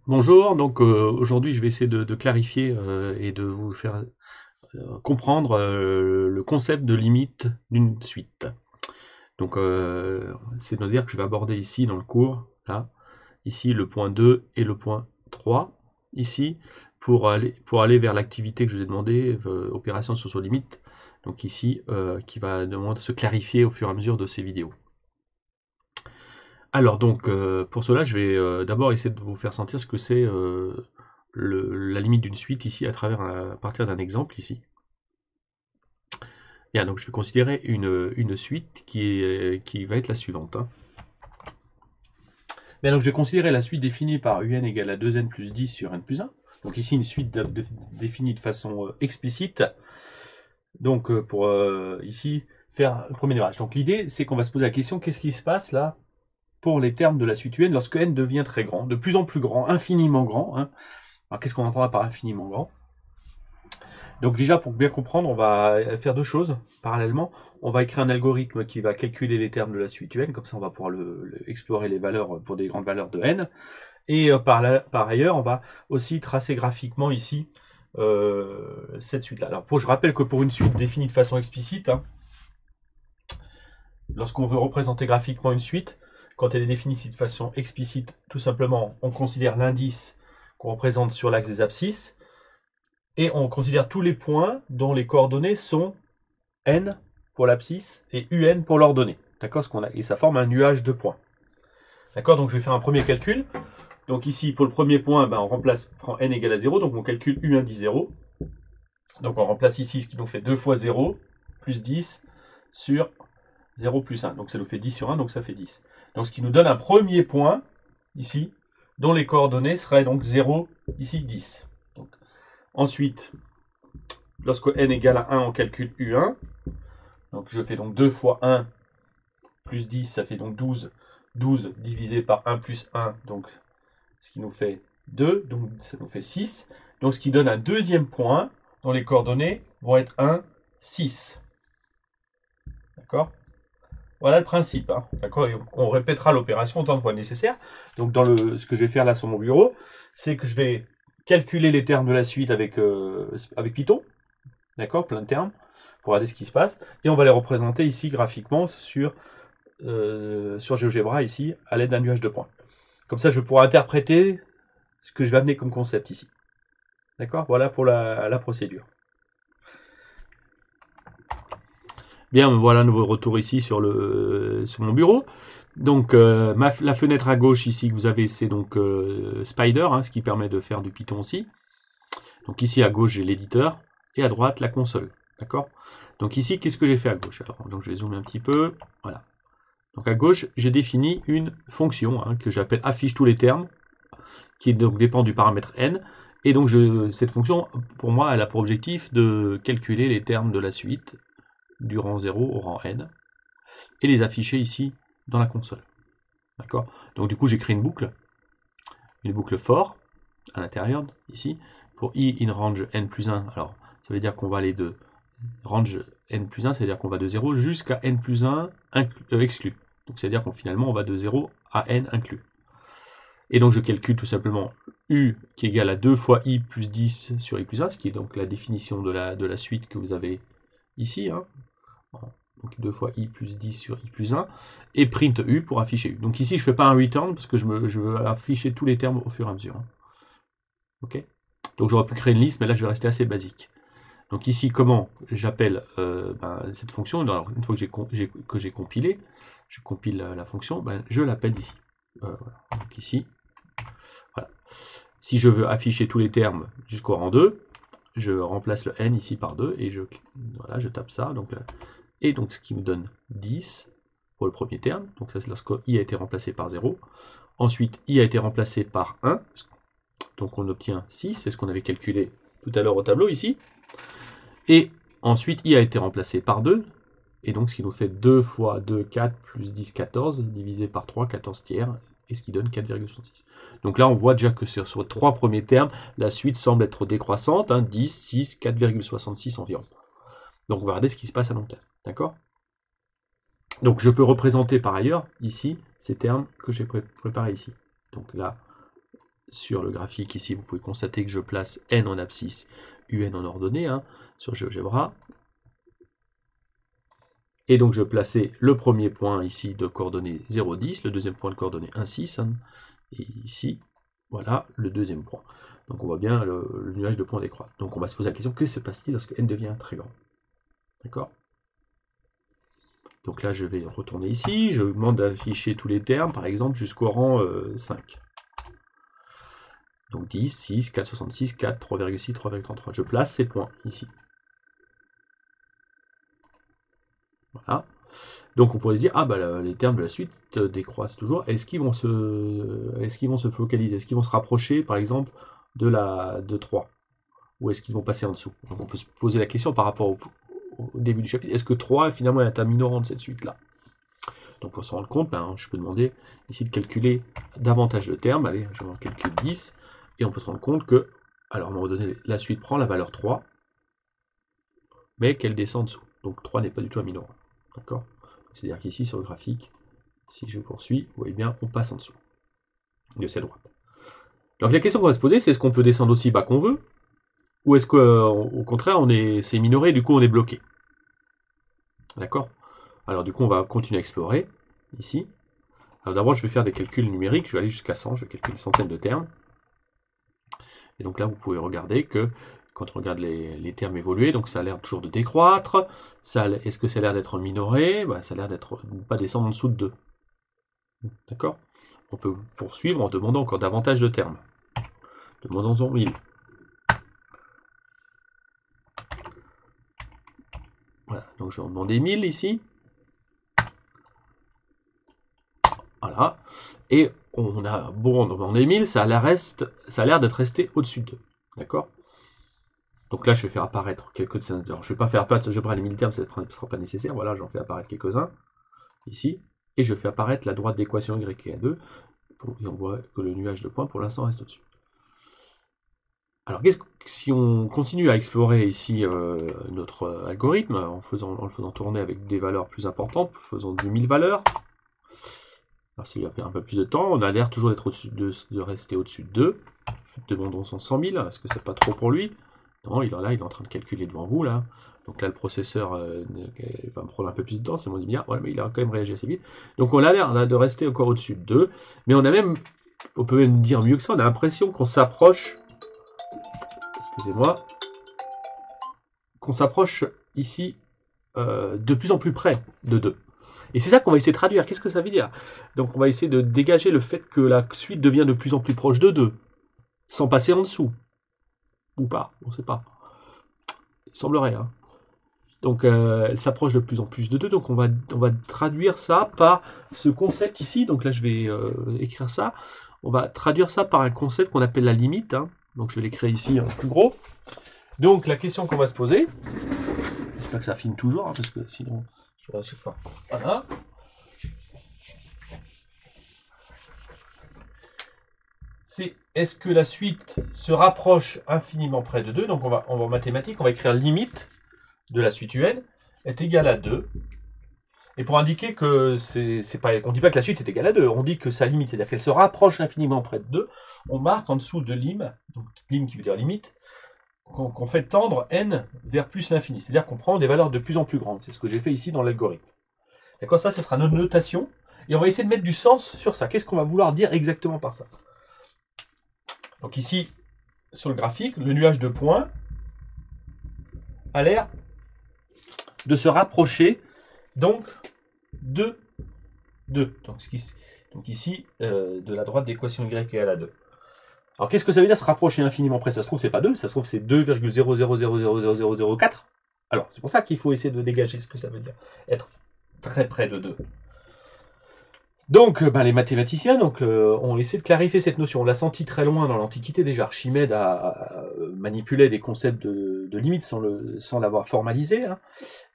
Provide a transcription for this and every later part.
Bonjour, donc aujourd'hui je vais essayer de clarifier et de vous faire comprendre le concept de limite d'une suite. Donc c'est-à-dire que je vais aborder ici dans le cours, là, ici le point 2 et le point 3, ici, pour aller vers l'activité que je vous ai demandé, opération sur limite, donc ici, qui va demander de se clarifier au fur et à mesure de ces vidéos. Alors donc, pour cela, je vais d'abord essayer de vous faire sentir ce que c'est la limite d'une suite ici à partir d'un exemple ici. Bien, donc je vais considérer une suite qui va être la suivante, hein. Bien, donc je vais considérer la suite définie par un égale à 2n plus 10 sur n plus 1. Donc ici une suite définie de façon explicite. Donc pour ici faire le premier démarrage. Donc l'idée c'est qu'on va se poser la question, qu'est-ce qui se passe là pour les termes de la suite UN lorsque n devient très grand, de plus en plus grand, infiniment grand, hein. Alors qu'est-ce qu'on entendra par infiniment grand? Donc déjà, pour bien comprendre, on va faire deux choses parallèlement. On va écrire un algorithme qui va calculer les termes de la suite UN, comme ça on va pouvoir explorer les valeurs pour des grandes valeurs de n. Et par ailleurs, on va aussi tracer graphiquement ici cette suite-là. Alors je rappelle que pour une suite définie de façon explicite, hein, lorsqu'on veut représenter graphiquement une suite, quand elle est définie de façon explicite, tout simplement, on considère l'indice qu'on représente sur l'axe des abscisses, et on considère tous les points dont les coordonnées sont n pour l'abscisse et un pour l'ordonnée. D'accord? Et ça forme un nuage de points. D'accord? Donc je vais faire un premier calcul. Donc ici, pour le premier point, on prend n égale à 0, donc on calcule u1 dit 0. Donc on remplace ici ce qui nous fait 2 fois 0, plus 10 sur 0 plus 1. Donc ça nous fait 10 sur 1, donc ça fait 10. Donc ce qui nous donne un premier point, ici, dont les coordonnées seraient donc 0, ici 10. Donc, ensuite, lorsque n égale à 1, on calcule u1. Donc je fais donc 2 fois 1 plus 10, ça fait donc 12. 12 divisé par 1 plus 1, donc ce qui nous fait 2, donc ça nous fait 6. Donc ce qui donne un deuxième point dont les coordonnées vont être 1, 6. D'accord? Voilà le principe, hein. D'accord? On répétera l'opération autant de fois nécessaire. Donc ce que je vais faire là sur mon bureau, c'est que je vais calculer les termes de la suite avec Python. D'accord? Plein de termes pour regarder ce qui se passe. Et on va les représenter ici graphiquement sur GeoGebra ici à l'aide d'un nuage de points. Comme ça, je pourrai interpréter ce que je vais amener comme concept ici. D'accord? Voilà pour la procédure. Bien, voilà nouveau retour ici sur mon bureau. Donc la fenêtre à gauche ici que vous avez, c'est donc Spider, hein, ce qui permet de faire du Python aussi. Donc ici à gauche j'ai l'éditeur et à droite la console. D'accord? Donc ici, qu'est-ce que j'ai fait à gauche? Alors, donc je vais zoomer un petit peu. Voilà. Donc à gauche, j'ai défini une fonction, hein, que j'appelle affiche tous les termes, qui donc dépend du paramètre n. Et donc cette fonction, pour moi, elle a pour objectif de calculer les termes de la suite du rang 0 au rang n et les afficher ici dans la console. D'accord? Donc du coup, j'ai créé une boucle for à l'intérieur ici pour i in range n plus 1. Alors ça veut dire qu'on va aller de range n plus 1, c'est-à-dire qu'on va de 0 jusqu'à n plus 1 exclu. Donc c'est-à-dire qu'on finalement on va de 0 à n inclus. Et donc je calcule tout simplement u qui est égal à 2 fois i plus 10 sur i plus 1, ce qui est donc la définition de la suite que vous avez ici, hein. Donc 2 fois i plus 10 sur i plus 1, et print u pour afficher u. Donc ici je ne fais pas un return parce que je veux afficher tous les termes au fur et à mesure, hein. Ok? Donc j'aurais pu créer une liste, mais là je vais rester assez basique. Donc ici, comment j'appelle cette fonction? Alors, une fois que j'ai compilé, je compile la fonction, je l'appelle ici. Voilà. Donc ici, voilà. Si je veux afficher tous les termes jusqu'au rang 2, je remplace le n ici par 2 et je tape ça. Et donc ce qui me donne 10 pour le premier terme. Donc ça c'est lorsque i a été remplacé par 0. Ensuite, i a été remplacé par 1. Donc on obtient 6, c'est ce qu'on avait calculé tout à l'heure au tableau ici. Et ensuite, i a été remplacé par 2, et donc ce qui nous fait 2 fois 2, 4, plus 10, 14, divisé par 3, 14 tiers, et ce qui donne 4,66. Donc là, on voit déjà que sur les trois premiers termes, la suite semble être décroissante, hein, 10, 6, 4,66 environ. Donc on va regarder ce qui se passe à long terme. D'accord? Donc je peux représenter par ailleurs, ici, ces termes que j'ai préparés ici. Donc là, sur le graphique ici, vous pouvez constater que je place n en abscisse, un en ordonnée, hein, sur GeoGebra. Et donc je plaçais le premier point ici de coordonnées 0,10, le deuxième point de coordonnées 1,6, hein, et ici, voilà le deuxième point. Donc on voit bien le nuage de points décroître. Donc on va se poser la question, que se passe-t-il lorsque n devient très grand? D'accord? Donc là je vais retourner ici, je vous demande d'afficher tous les termes, par exemple jusqu'au rang 5. Donc 10, 6, 4, 66, 4, 3,6, 3,33. Je place ces points ici. Voilà. Donc on pourrait se dire, ah bah les termes de la suite décroissent toujours. Est-ce qu'ils vont se focaliser? Est-ce qu'ils vont se rapprocher, par exemple, de 3? Ou est-ce qu'ils vont passer en dessous? Donc on peut se poser la question par rapport au début du chapitre. Est-ce que 3 finalement est un minorant de cette suite-là? Donc pour se rendre compte, ben, je peux demander ici de calculer davantage de termes. Allez, je vais en calculer 10. Et on peut se rendre compte que, alors à un moment donné, la suite prend la valeur 3, mais qu'elle descend en dessous. Donc 3 n'est pas du tout un minorant. D'accord? C'est-à-dire qu'ici, sur le graphique, si je poursuis, vous voyez bien, on passe en dessous de cette droite. Donc la question qu'on va se poser, c'est est-ce qu'on peut descendre aussi bas qu'on veut? Ou est-ce qu'au contraire, c'est minoré, et du coup on est bloqué? D'accord? Alors du coup, on va continuer à explorer, ici. Alors d'abord, je vais faire des calculs numériques, je vais aller jusqu'à 100, je vais calculer une centaine de termes. Et donc là, vous pouvez regarder que quand on regarde les termes évoluer, donc ça a l'air toujours de décroître. Est-ce que ça a l'air d'être minoré? Ben, ça a l'air d'être pas descendre en dessous de 2. D'accord? On peut poursuivre en demandant encore davantage de termes. Demandons-en 1000. Voilà, donc je vais en demander 1000 ici. Voilà. Et on a beau en demander 1000, ça a l'air d'être resté au-dessus de 2. D'accord? Donc là, je vais faire apparaître quelques de ces. Alors, je ne vais pas faire apparaître, je prends les 1000 termes, ça ne sera pas nécessaire. Voilà, j'en fais apparaître quelques-uns ici. Et je fais apparaître la droite d'équation y et 2. Et on voit que le nuage de points, pour l'instant, reste au-dessus. Alors, si on continue à explorer ici notre algorithme, en le faisant tourner avec des valeurs plus importantes, faisons 10 000 valeurs. Alors, s'il y a un peu plus de temps, on a l'air toujours d'être au-dessus de rester au-dessus de 2. Demandons son 100 000, est-ce que c'est pas trop pour lui? Non, il est en train de calculer devant vous, là. Donc là, le processeur va me prendre un peu plus de temps, c'est moins bien. Ouais, mais il a quand même réagi assez vite. Donc on a l'air de rester encore au-dessus de 2. Mais on peut même dire mieux que ça, on a l'impression qu'on s'approche, excusez-moi, qu'on s'approche ici de plus en plus près de 2. Et c'est ça qu'on va essayer de traduire. Qu'est-ce que ça veut dire? Donc on va essayer de dégager le fait que la suite devient de plus en plus proche de 2, sans passer en dessous. Ou pas, on ne sait pas. Il semblerait. Hein. Donc elle s'approche de plus en plus de 2, donc on va traduire ça par ce concept ici. Donc là je vais écrire ça. On va traduire ça par un concept qu'on appelle la limite. Hein. Donc je vais l'écrire ici en plus gros. Donc la question qu'on va se poser, j'espère que ça filme toujours, hein, parce que sinon je vais à chaque fois. Voilà. C'est est-ce que la suite se rapproche infiniment près de 2? Donc on va en mathématiques, on va écrire limite de la suite UN est égale à 2. Et pour indiquer que on ne dit pas que la suite est égale à 2, on dit que sa limite, c'est-à-dire qu'elle se rapproche infiniment près de 2, on marque en dessous de lim, donc lim qui veut dire limite, qu'on fait tendre n vers plus l'infini. C'est-à-dire qu'on prend des valeurs de plus en plus grandes. C'est ce que j'ai fait ici dans l'algorithme. D'accord, ça sera notre notation. Et on va essayer de mettre du sens sur ça. Qu'est-ce qu'on va vouloir dire exactement par ça? Donc ici, sur le graphique, le nuage de points a l'air de se rapprocher donc de 2. Donc ici, de la droite d'équation y égale à 2. Alors qu'est-ce que ça veut dire se rapprocher infiniment près? Ça se trouve c'est pas 2, ça se trouve c'est 2,00000004. Alors c'est pour ça qu'il faut essayer de dégager ce que ça veut dire. Être très près de 2. Donc les mathématiciens ont essayé de clarifier cette notion. On l'a senti très loin dans l'Antiquité déjà. Archimède manipulait des concepts de limites sans l'avoir formalisé. Hein.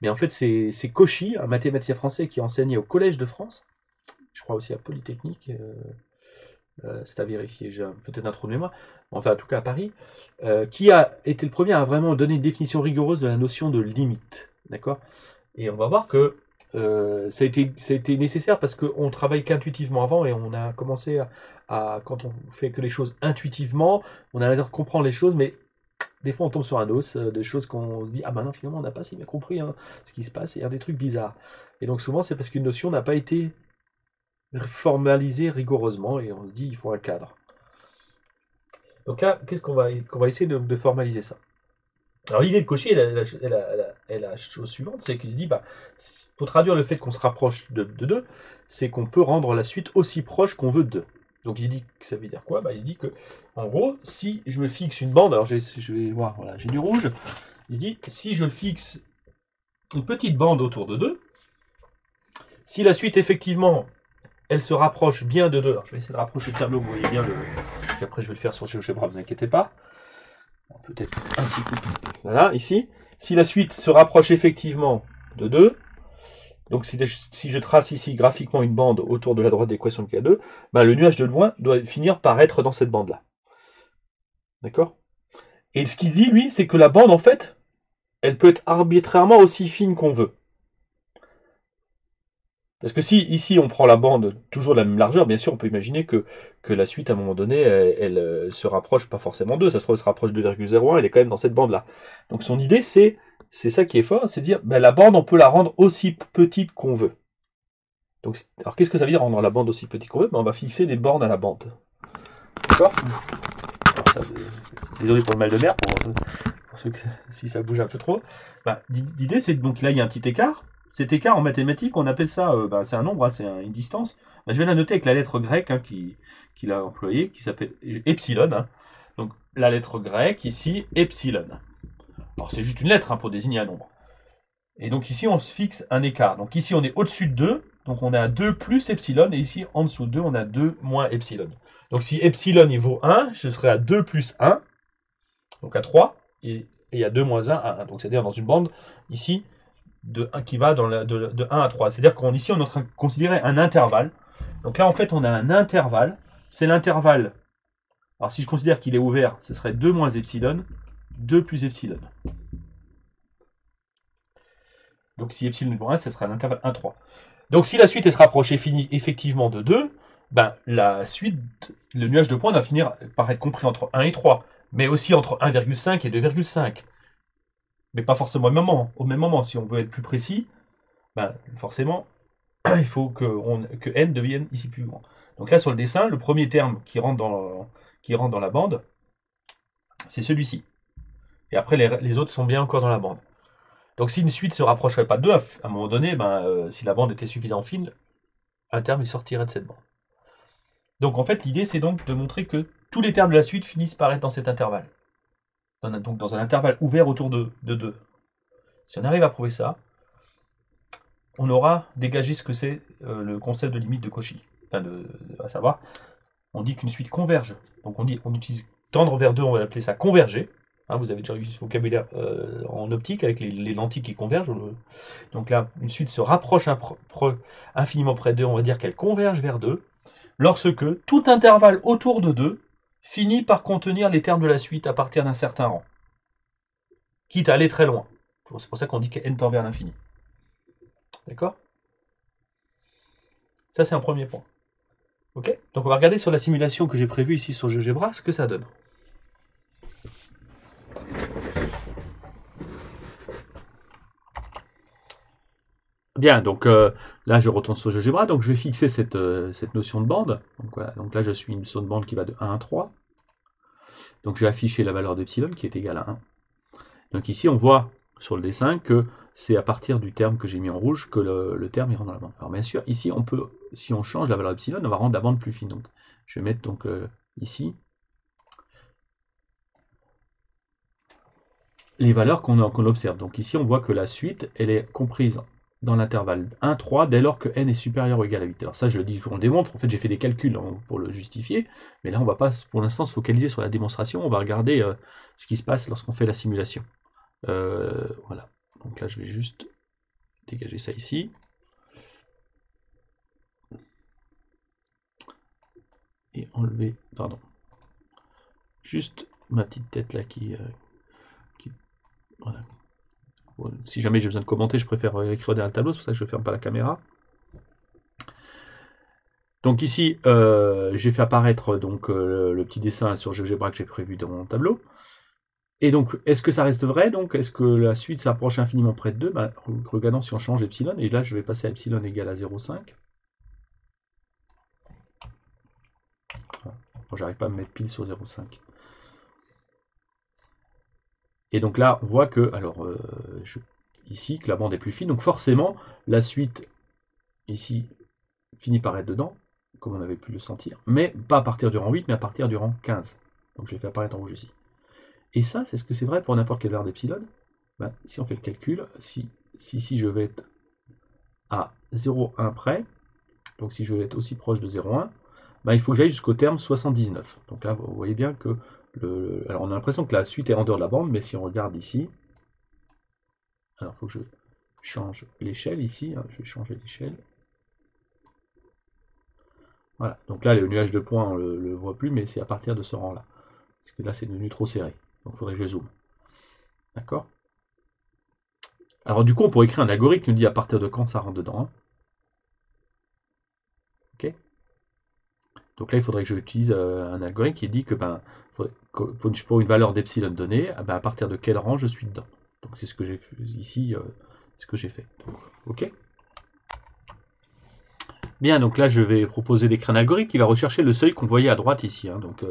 Mais en fait c'est Cauchy, un mathématicien français qui enseignait au Collège de France, je crois aussi à Polytechnique, c'est à vérifier, j'ai peut-être un trou de mémoire, enfin en tout cas à Paris, qui a été le premier à vraiment donner une définition rigoureuse de la notion de limite. D'accord? Et on va voir que ça a été nécessaire parce qu'on travaille qu'intuitivement avant et on a commencé quand on fait que les choses intuitivement, on a l'air de comprendre les choses, mais des fois on tombe sur un os, des choses qu'on se dit, ah ben non, finalement on n'a pas si bien compris hein, ce qui se passe, et il y a des trucs bizarres. Et donc souvent c'est parce qu'une notion n'a pas été formalisée rigoureusement, et on se dit, il faut un cadre. Donc là, qu'est-ce qu'on va essayer de formaliser ça? Alors l'idée de Cauchy, elle la chose suivante, c'est qu'il se dit, bah, pour traduire le fait qu'on se rapproche de 2, c'est qu'on peut rendre la suite aussi proche qu'on veut de 2. Donc il se dit que ça veut dire quoi? Bah, il se dit que, en gros, si je me fixe une bande, alors je vais voir, voilà, j'ai du rouge, il se dit, si je fixe une petite bande autour de 2, si la suite effectivement, elle se rapproche bien de 2, alors je vais essayer de rapprocher le tableau, vous voyez bien, puis après je vais le faire sur GeoGebra, vous inquiétez pas. Peut-être un petit coup. Voilà, ici. Si la suite se rapproche effectivement de 2, donc si je trace ici graphiquement une bande autour de la droite d'équation de K2, ben le nuage de loin doit finir par être dans cette bande-là. D'accord? Et ce qu'il dit, lui, c'est que la bande, en fait, elle peut être arbitrairement aussi fine qu'on veut. Parce que si ici on prend la bande toujours de la même largeur, bien sûr on peut imaginer que la suite à un moment donné elle se rapproche pas forcément de 2, ça se trouve elle se rapproche de 2,01, elle est quand même dans cette bande là. Donc son idée c'est ça qui est fort, c'est de dire ben, la bande on peut la rendre aussi petite qu'on veut. Donc, alors qu'est-ce que ça veut dire rendre la bande aussi petite qu'on veut? Ben, on va fixer des bornes à la bande. D'accord? Désolé pour le mal de mer, pour ceux que si ça bouge un peu trop. Ben, l'idée c'est donc là il y a un petit écart. Cet écart en mathématiques, on appelle ça, c'est un nombre, hein, c'est une distance. Je vais la noter avec la lettre grecque hein, qu'il a employée, qui s'appelle epsilon. Hein. Donc la lettre grecque ici, epsilon. Alors c'est juste une lettre hein, pour désigner un nombre. Et donc ici on se fixe un écart. Donc ici on est au-dessus de 2, donc on est à 2 plus epsilon, et ici en dessous de 2 on a 2 moins epsilon. Donc si epsilon il vaut 1, je serai à 2 plus 1, donc à 3, et il y a 2 moins 1 à 1. Donc c'est-à-dire dans une bande ici, de 1 qui va de 1 à 3. C'est-à-dire qu'ici, on est en train de considérer un intervalle. Donc là, en fait, on a un intervalle. C'est l'intervalle. Alors, si je considère qu'il est ouvert, ce serait 2 moins epsilon, 2 plus epsilon. Donc, si epsilon est pour 1, ce serait un intervalle 1, 3. Donc, si la suite elle se rapproche effectivement de 2, ben, la suite, le nuage de points va finir par être compris entre 1 et 3, mais aussi entre 1,5 et 2,5. Mais pas forcément au même moment. Si on veut être plus précis, ben, forcément, il faut que n devienne ici plus grand. Donc là, sur le dessin, le premier terme qui rentre dans la bande, c'est celui-ci. Et après, les autres sont bien encore dans la bande. Donc si une suite ne se rapprocherait pas de 2, à un moment donné, si la bande était suffisamment fine, un terme il sortirait de cette bande. Donc en fait, l'idée, c'est donc de montrer que tous les termes de la suite finissent par être dans cet intervalle. Donc dans un intervalle ouvert autour de 2. Si on arrive à prouver ça, on aura dégagé ce que c'est le concept de limite de Cauchy. Enfin, à savoir, on dit qu'une suite converge. Donc on utilise tendre vers 2, on va appeler ça converger. Hein, vous avez déjà eu ce vocabulaire en optique avec les lentilles qui convergent. Donc là, une suite se rapproche infiniment près de 2, on va dire qu'elle converge vers 2, lorsque tout intervalle autour de 2 finit par contenir les termes de la suite à partir d'un certain rang, quitte à aller très loin. C'est pour ça qu'on dit que n tend vers l'infini. D'accord? Ça, c'est un premier point. Ok? Donc on va regarder sur la simulation que j'ai prévue ici sur GeoGebra ce que ça donne. Bien, donc là je retourne sur GeoGebra, donc je vais fixer cette notion de bande. Donc, voilà, donc là je suis une notion de bande qui va de 1 à 3. Donc je vais afficher la valeur d'epsilon qui est égale à 1. Donc ici on voit sur le dessin que c'est à partir du terme que j'ai mis en rouge que le terme il rentre dans la bande. Alors bien sûr, ici on peut, si on change la valeur epsilon, on va rendre la bande plus fine. Donc je vais mettre donc ici les valeurs qu'on observe. Donc ici on voit que la suite elle est comprise dans l'intervalle 1, 3 dès lors que n est supérieur ou égal à 8. Alors ça je le dis, on le démontre, en fait j'ai fait des calculs pour le justifier, mais là on va pas pour l'instant se focaliser sur la démonstration, on va regarder ce qui se passe lorsqu'on fait la simulation. Voilà, donc là je vais juste dégager ça ici. Et enlever, pardon, juste ma petite tête là qui voilà. Bon, si jamais j'ai besoin de commenter, je préfère écrire derrière le tableau, c'est pour ça que je ne ferme pas la caméra. Donc ici, j'ai fait apparaître donc, le petit dessin sur GeoGebra que j'ai prévu dans mon tableau. Et donc, est-ce que ça reste vrai? Donc, est-ce que la suite s'approche infiniment près de 2? Ben, regardons si on change epsilon. Et là, je vais passer à epsilon égale à 0,5. Bon, j'arrive pas à me mettre pile sur 0,5. Et donc là, on voit que, alors, ici, que la bande est plus fine. Donc forcément, la suite, ici, finit par être dedans, comme on avait pu le sentir. Mais pas à partir du rang 8, mais à partir du rang 15. Donc je l'ai fait apparaître en rouge ici. Et ça, c'est ce que c'est vrai pour n'importe quelle valeur d'epsilon. Ben, si on fait le calcul, si je vais être à 0,1 près, donc si je vais être aussi proche de 0,1, ben, il faut que j'aille jusqu'au terme 79. Donc là, vous voyez bien que alors on a l'impression que la suite est en dehors de la bande, mais si on regarde ici, alors il faut que je change l'échelle ici, hein, je vais changer l'échelle. Voilà, donc là le nuage de points on le voit plus, mais c'est à partir de ce rang là. Parce que là c'est devenu trop serré. Donc il faudrait que je zoome. D'accord? Alors du coup on pourrait écrire un algorithme qui nous dit à partir de quand ça rentre dedans. Hein. Ok? Donc là il faudrait que j'utilise un algorithme qui dit que ben, pour une valeur d'epsilon donnée, ben, à partir de quel rang je suis dedans. Donc c'est ce que j'ai fait ici, ce que j'ai fait. Donc, ok? Bien, donc là je vais proposer d'écrire un algorithme qui va rechercher le seuil qu'on voyait à droite ici. Hein, donc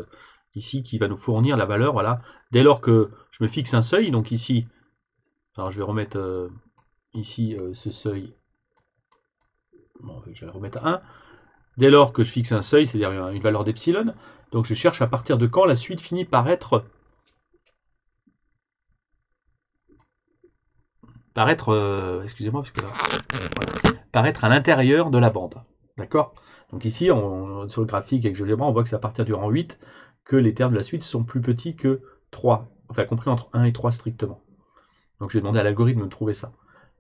ici qui va nous fournir la valeur, voilà. Dès lors que je me fixe un seuil, donc ici, alors je vais remettre ici ce seuil, bon, je vais le remettre à 1. Dès lors que je fixe un seuil, c'est-à-dire une valeur d'epsilon, donc je cherche à partir de quand la suite finit par être excusez-moi, parce que là, voilà, par être à l'intérieur de la bande. D'accord? Donc ici, sur le graphique avec GeoGebra, on voit que c'est à partir du rang 8 que les termes de la suite sont plus petits que 3, enfin compris entre 1 et 3 strictement. Donc je vais demander à l'algorithme de trouver ça.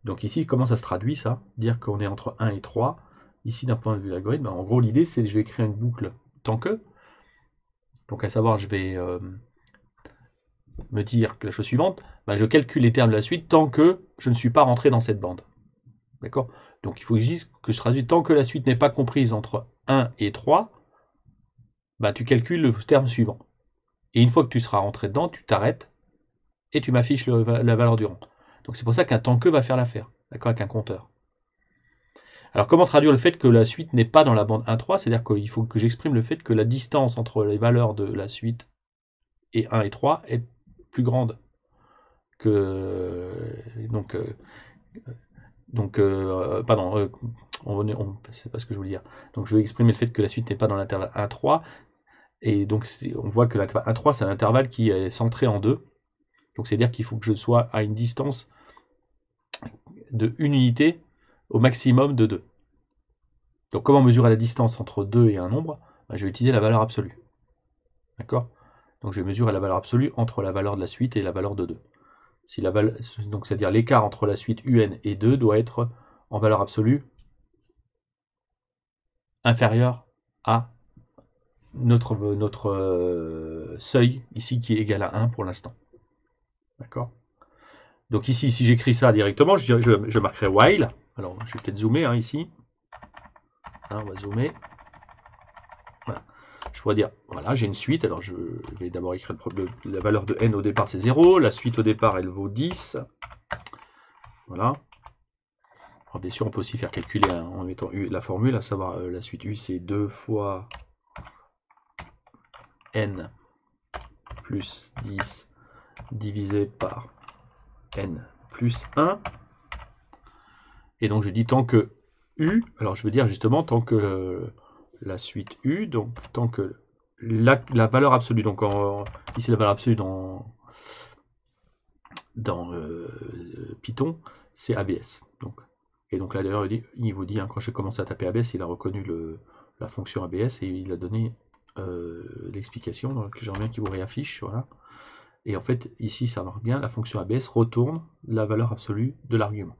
Donc ici, comment ça se traduit ça? Dire qu'on est entre 1 et 3. Ici, d'un point de vue de l'algorithme, en gros, l'idée, c'est que je vais créer une boucle tant que. Donc à savoir, je vais me dire que la chose suivante, ben, je calcule les termes de la suite tant que je ne suis pas rentré dans cette bande. D'accord? Donc il faut que je dise que je traduis tant que la suite n'est pas comprise entre 1 et 3, ben, tu calcules le terme suivant. Et une fois que tu seras rentré dedans, tu t'arrêtes et tu m'affiches la valeur du rang. Donc c'est pour ça qu'un tant que va faire l'affaire, d'accord, avec un compteur. Alors comment traduire le fait que la suite n'est pas dans la bande 1-3? C'est-à-dire qu'il faut que j'exprime le fait que la distance entre les valeurs de la suite et 1 et 3 est plus grande que... pardon, c'est pas ce que je voulais dire. Donc je vais exprimer le fait que la suite n'est pas dans l'intervalle 1-3. Et donc on voit que l'intervalle 1-3 c'est un intervalle qui est centré en 2. Donc c'est-à-dire qu'il faut que je sois à une distance de 1 unité au maximum de 2. Donc comment mesurer la distance entre 2 et un nombre? Ben, je vais utiliser la valeur absolue. D'accord? Donc je vais mesurer la valeur absolue entre la valeur de la suite et la valeur de 2. Si donc c'est-à-dire l'écart entre la suite UN et 2 doit être en valeur absolue inférieur à notre seuil ici qui est égal à 1 pour l'instant. D'accord? Donc ici, si j'écris ça directement, je marquerai while. Alors, je vais peut-être zoomer hein, ici. Hein, on va zoomer. Voilà. Je pourrais dire, voilà, j'ai une suite. Alors, je vais d'abord écrire la valeur de n au départ, c'est 0. La suite au départ, elle vaut 10. Voilà. Alors, bien sûr, on peut aussi faire calculer hein, en mettant la formule, à savoir la suite u, c'est 2 fois n plus 10 divisé par n plus 1. Et donc je dis tant que u, alors je veux dire justement tant que la suite u, donc tant que la valeur absolue, donc ici la valeur absolue dans Python, c'est ABS. Donc, et donc là d'ailleurs il vous dit, hein, quand j'ai commencé à taper ABS, il a reconnu la fonction ABS et il a donné l'explication, donc j'aimerais bien qu'il vous réaffiche, voilà. Et en fait, ici, ça marque bien, la fonction ABS retourne la valeur absolue de l'argument.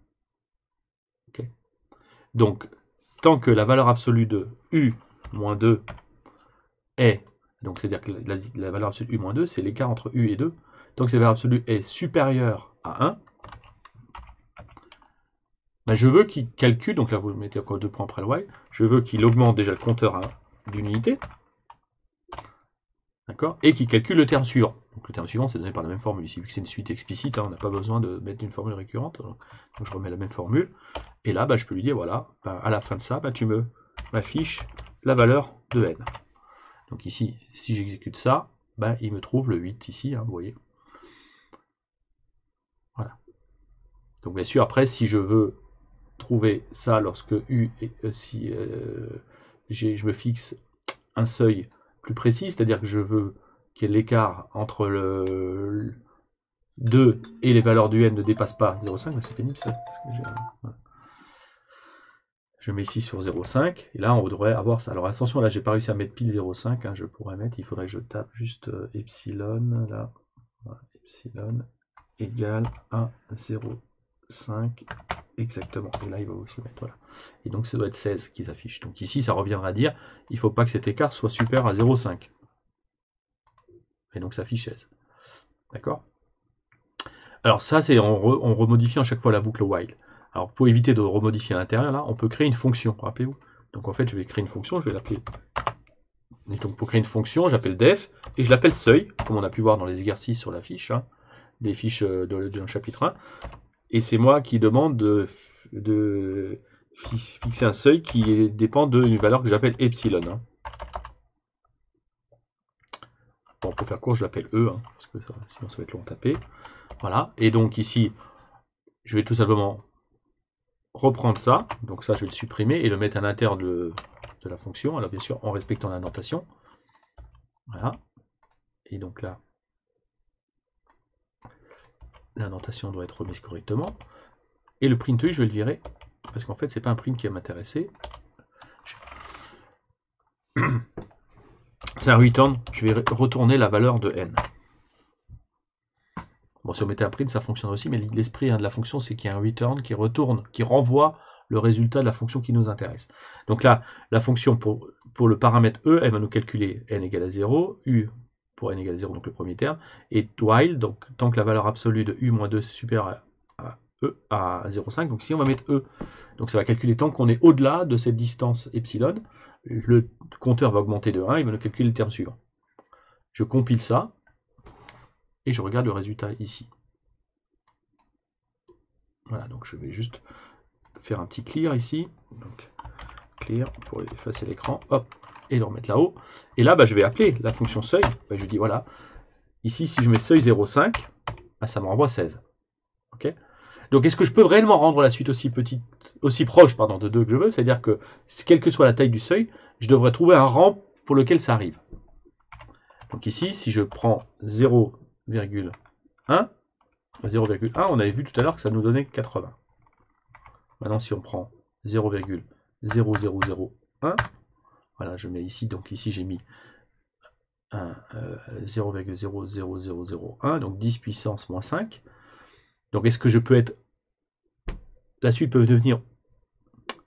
Okay. Donc, tant que la valeur absolue de U-2 est, donc c'est-à-dire que la valeur absolue U-2, c'est l'écart entre U et 2, tant que cette valeur absolue est supérieure à 1, ben, je veux qu'il calcule, donc là vous mettez encore 2 points après le while, je veux qu'il augmente déjà le compteur d'une unité, d'accord, et qu'il calcule le terme suivant. Donc le terme suivant c'est donné par la même formule ici, vu que c'est une suite explicite, hein, on n'a pas besoin de mettre une formule récurrente, donc je remets la même formule, et là ben, je peux lui dire voilà, ben, à la fin de ça, ben, tu m'affiches la valeur de n. Donc ici, si j'exécute ça, ben, il me trouve le 8 ici, hein, vous voyez. Voilà. Donc bien sûr, après, si je veux trouver ça lorsque U, si je me fixe un seuil plus précis, c'est-à-dire que je veux qu'il y ait l'écart entre le 2 et les valeurs du n ne dépassent pas 0,5, c'est pénible ça. Je mets ici sur 0,5, et là on devrait avoir ça. Alors attention, là j'ai pas réussi à mettre pile 0,5, hein, je pourrais mettre, il faudrait que je tape juste epsilon, là, voilà, epsilon égale à 0,5 exactement. Et là il va aussi mettre, voilà. Et donc ça doit être 16 qui s'affiche. Donc ici ça reviendra à dire, il ne faut pas que cet écart soit supérieur à 0,5. Et donc ça affiche 16. D'accord? Alors ça c'est on remodifie à chaque fois la boucle while. Alors pour éviter de remodifier à l'intérieur, là, on peut créer une fonction, rappelez-vous. Donc en fait, je vais créer une fonction, je vais l'appeler. Et donc pour créer une fonction, j'appelle def, et je l'appelle seuil, comme on a pu voir dans les exercices sur la fiche, hein, des fiches de chapitre 1. Et c'est moi qui demande de fixer un seuil qui dépend d'une valeur que j'appelle epsilon. Hein. Bon, pour faire court, je l'appelle E, hein, parce que sinon ça va être long à taper. Voilà, et donc ici, je vais tout simplement reprendre ça, donc ça je vais le supprimer et le mettre à l'intérieur de la fonction, alors bien sûr en respectant la notation. Voilà, et donc là, la notation doit être remise correctement. Et le print je vais le virer, parce qu'en fait c'est pas un print qui va m'intéresser. C'est un return, je vais retourner la valeur de n. Bon, si on mettait un print, ça fonctionne aussi, mais l'esprit de la fonction, c'est qu'il y a un return qui retourne, qui renvoie le résultat de la fonction qui nous intéresse. Donc là, la fonction pour le paramètre E, elle va nous calculer n égale à 0, U pour n égale à 0, donc le premier terme, et while, donc tant que la valeur absolue de U moins 2 c'est supérieur à E à 0,5, donc si on va mettre E, donc ça va calculer tant qu'on est au-delà de cette distance epsilon, le compteur va augmenter de 1, il va nous calculer le terme suivant. Je compile ça, et je regarde le résultat ici. Voilà, donc je vais juste faire un petit clear ici. Donc, clear pour effacer l'écran, hop, et le remettre là-haut. Et là, bah, je vais appeler la fonction seuil. Bah, je dis voilà, ici, si je mets seuil 0,5, bah, ça me renvoie 16. Okay, donc, est-ce que je peux réellement rendre la suite aussi petite, aussi proche pardon, de 2 que je veux? C'est-à-dire que, quelle que soit la taille du seuil, je devrais trouver un rang pour lequel ça arrive. Donc ici, si je prends 0,1, on avait vu tout à l'heure que ça nous donnait 80. Maintenant, si on prend 0,0001, voilà, je mets ici, donc ici j'ai mis 0,00001, donc 10 puissance moins 5. Donc est-ce que je peux être... La suite peut devenir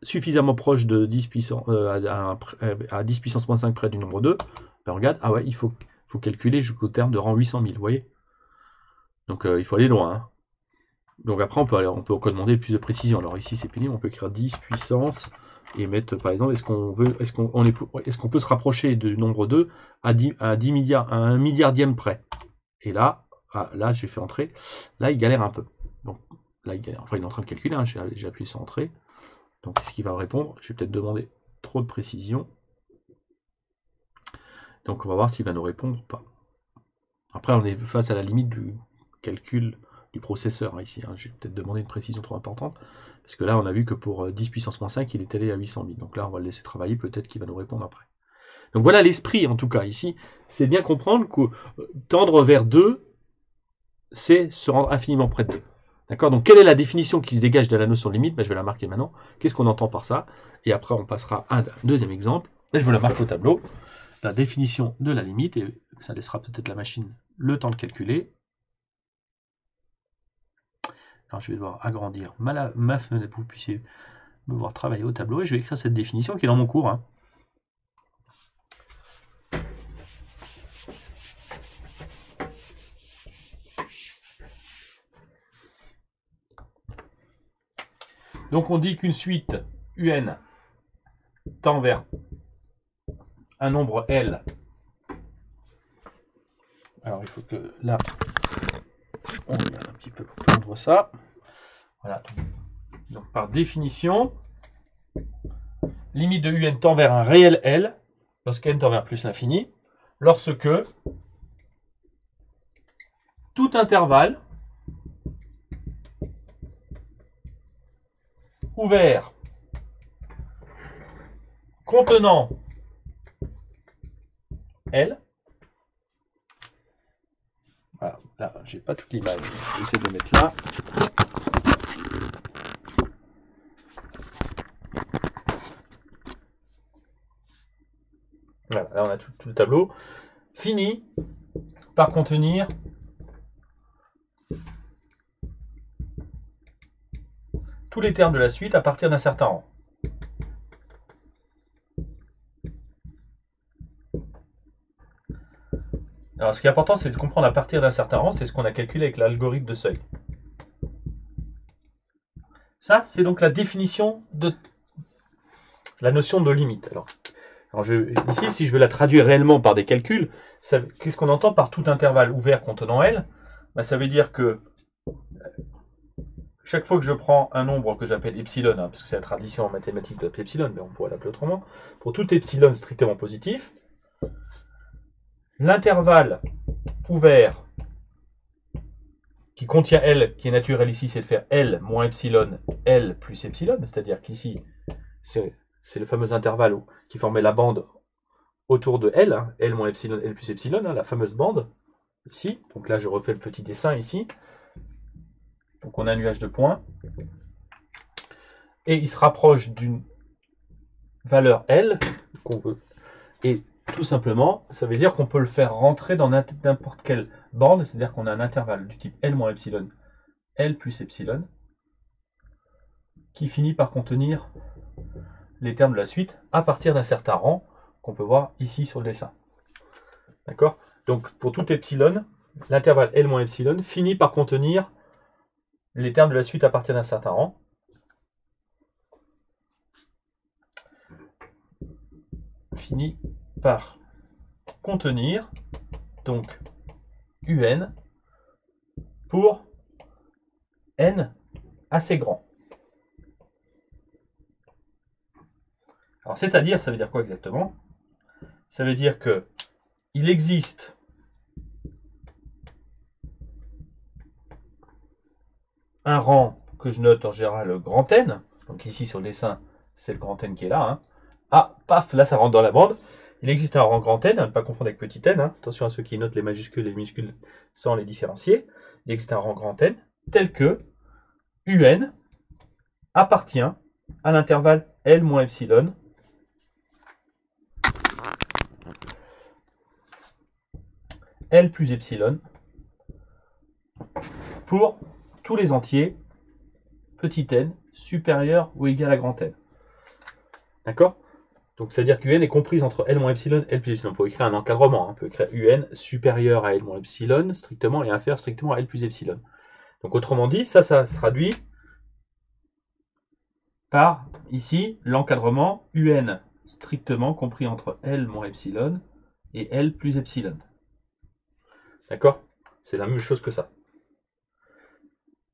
suffisamment proche de 10 puissance, à 10 puissance moins 5 près du nombre 2. Ben regarde, ah ouais, il faut calculer jusqu'au terme de rang 800 000, vous voyez. Donc il faut aller loin. Hein. Donc après, on peut encore demander plus de précision. Alors ici, c'est pénible, on peut écrire 10 puissance et mettre, par exemple, est-ce qu'on peut se rapprocher du nombre 2 à 10 milliards, à 1 milliardième près. Et là, là, j'ai fait entrer. Là, il galère un peu. Donc là, il galère. Enfin, il est en train de calculer. Hein, j'ai appuyé sur entrée. Donc, qu'est-ce qu'il va répondre? Je vais peut-être demander trop de précision. Donc, on va voir s'il va nous répondre ou pas. Après, on est face à la limite du calcul du processeur ici. Hein. J'ai peut-être demandé une précision trop importante, parce que là on a vu que pour 10 puissance moins 5 il est allé à 800 000. Donc là on va le laisser travailler, peut-être qu'il va nous répondre après. Donc voilà l'esprit en tout cas ici, c'est bien comprendre que tendre vers 2, c'est se rendre infiniment près de 2. D'accord? Donc quelle est la définition qui se dégage de la notion de limite? Ben, je vais la marquer maintenant. Qu'est-ce qu'on entend par ça? Et après on passera à un deuxième exemple. Là je vous la marque au tableau. La définition de la limite, et ça laissera peut-être la machine le temps de calculer. Alors je vais devoir agrandir ma fenêtre pour que vous puissiez me voir travailler au tableau, et je vais écrire cette définition qui est dans mon cours. Hein. Donc on dit qu'une suite UN tend vers un nombre L. Alors il faut que là, on regarde un petit peu pour que l'on voit ça. Voilà. Donc par définition, limite de UN tend vers un réel L, lorsque n tend vers plus l'infini, lorsque tout intervalle ouvert contenant L. Voilà, là, j'ai pas toute l'image. Je vais essayer de le mettre là. Voilà, là on a tout le tableau. Fini par contenir tous les termes de la suite à partir d'un certain rang. Alors ce qui est important, c'est de comprendre à partir d'un certain rang, c'est ce qu'on a calculé avec l'algorithme de seuil. Ça, c'est donc la définition de la notion de limite. Alors ici, si je veux la traduire réellement par des calculs, qu'est-ce qu'on entend par tout intervalle ouvert contenant L? Ça veut dire que chaque fois que je prends un nombre que j'appelle epsilon, parce que c'est la tradition en mathématiques de l'appeler epsilon, mais on pourrait l'appeler autrement, pour tout epsilon strictement positif, l'intervalle ouvert qui contient L, qui est naturel ici, c'est de faire L moins epsilon, L plus epsilon, c'est-à-dire qu'ici, c'est le fameux intervalle qui formait la bande autour de L, L moins epsilon, L plus epsilon, la fameuse bande, ici. Donc là, je refais le petit dessin ici. Donc on a un nuage de points. Et il se rapproche d'une valeur L qu'on veut. Et tout simplement, ça veut dire qu'on peut le faire rentrer dans n'importe quelle bande, c'est-à-dire qu'on a un intervalle du type L moins epsilon, L plus epsilon, qui finit par contenir les termes de la suite à partir d'un certain rang qu'on peut voir ici sur le dessin. D'accord? Donc pour tout epsilon, l'intervalle L moins epsilon finit par contenir les termes de la suite à partir d'un certain rang. Finit par contenir donc UN pour n assez grand. Alors c'est-à-dire, ça veut dire quoi exactement? Ça veut dire que il existe un rang que je note en général grand N, donc ici sur le dessin c'est le grand N qui est là, Ah, paf, là ça rentre dans la bande. Il existe un rang grand N, à ne pas confondre avec petit n, attention à ceux qui notent les majuscules et les minuscules sans les différencier. Il existe un rang grand N tel que UN appartient à l'intervalle L moins epsilon L plus epsilon pour tous les entiers petit n supérieur ou égal à grand N. D'accord? Donc c'est-à-dire qu'UN est comprise entre L moins epsilon et L plus epsilon. On peut écrire un encadrement, on peut écrire UN supérieur à L moins epsilon strictement et inférieur strictement à L plus epsilon. Donc autrement dit, ça se traduit par ici l'encadrement UN strictement compris entre L moins epsilon et L plus epsilon. D'accord? C'est la même chose que ça.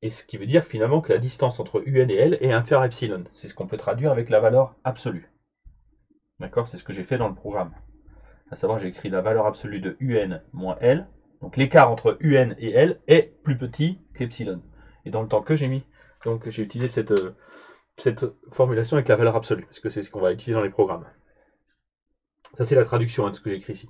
Et ce qui veut dire finalement que la distance entre UN et L est inférieure à epsilon. C'est ce qu'on peut traduire avec la valeur absolue. D'accord? C'est ce que j'ai fait dans le programme. À savoir, j'ai écrit la valeur absolue de UN moins L. Donc l'écart entre UN et L est plus petit qu'epsilon. Et dans le temps que j'ai mis, donc j'ai utilisé cette formulation avec la valeur absolue, parce que c'est ce qu'on va utiliser dans les programmes. Ça, c'est la traduction de ce que j'ai écrit ici.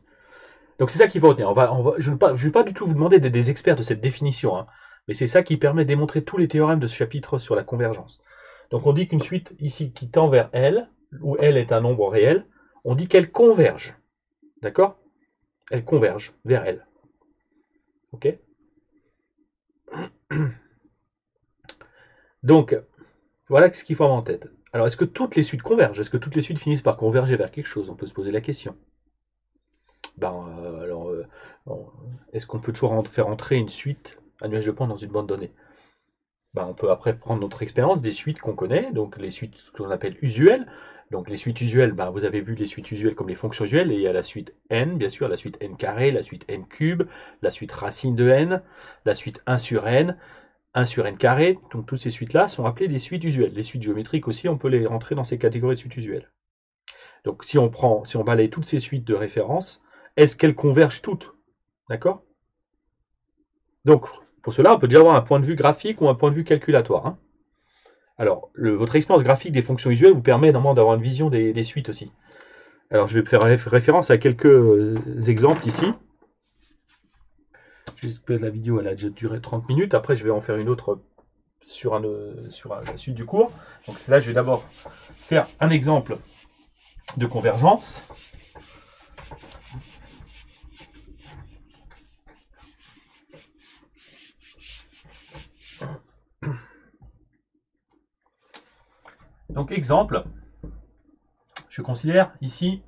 Donc c'est ça qu'il faut retenir. Je ne vais pas du tout vous demander d'être des experts de cette définition, mais c'est ça qui permet de démontrer tous les théorèmes de ce chapitre sur la convergence. Donc on dit qu'une suite ici qui tend vers L, où L est un nombre réel, on dit qu'elle converge. D'accord? Elle converge vers L. Ok? Donc, voilà ce qu'il faut avoir en tête. Alors, est-ce que toutes les suites convergent? Est-ce que toutes les suites finissent par converger vers quelque chose? On peut se poser la question. Est-ce qu'on peut toujours faire entrer une suite, un nuage de points dans une bande donnée? ben, on peut après prendre notre expérience des suites qu'on connaît, donc les suites qu'on appelle usuelles. Donc les suites usuelles, ben, vous avez vu les suites usuelles comme les fonctions usuelles, et il y a la suite n, bien sûr, la suite n carré, la suite n cube, la suite racine de n, la suite 1 sur n, 1 sur n carré. Donc toutes ces suites-là sont appelées des suites usuelles. Les suites géométriques aussi, on peut les rentrer dans ces catégories de suites usuelles. Donc si on balaye toutes ces suites de référence, est-ce qu'elles convergent toutes? D'accord? Donc pour cela, on peut déjà avoir un point de vue graphique ou un point de vue calculatoire. Hein. Alors, votre expérience graphique des fonctions usuelles vous permet normalement d'avoir une vision des suites aussi. Alors, je vais faire référence à quelques exemples ici. La vidéo elle a déjà duré 30 minutes. Après, je vais en faire une autre sur la suite du cours. Donc là, je vais d'abord faire un exemple de convergence. Donc, exemple, je considère ici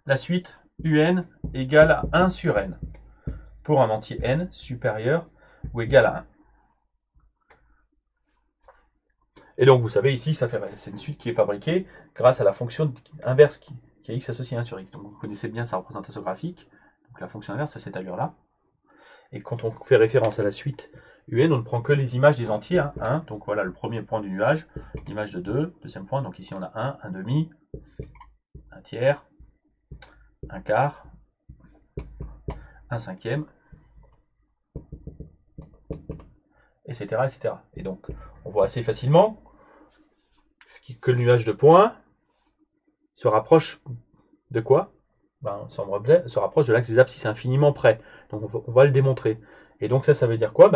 la suite un égale à 1 sur n pour un entier n supérieur ou égal à 1. Et donc, vous savez, ici, c'est une suite qui est fabriquée grâce à la fonction inverse qui est x associé à 1 sur x. Donc, vous connaissez bien sa représentation graphique. Donc, la fonction inverse, c'est cette allure-là. Et quand on fait référence à la suite UN, on ne prend que les images des entiers. Hein, 1, donc voilà le premier point du nuage, l'image de 2, deuxième point, donc ici on a 1, 1 demi, 1 tiers, 1 quart, 1 cinquième, etc., etc. Et donc, on voit assez facilement que le nuage de points se rapproche de quoi? Se rapproche de l'axe des abscisses infiniment près. Donc on va le démontrer. Et donc ça veut dire quoi?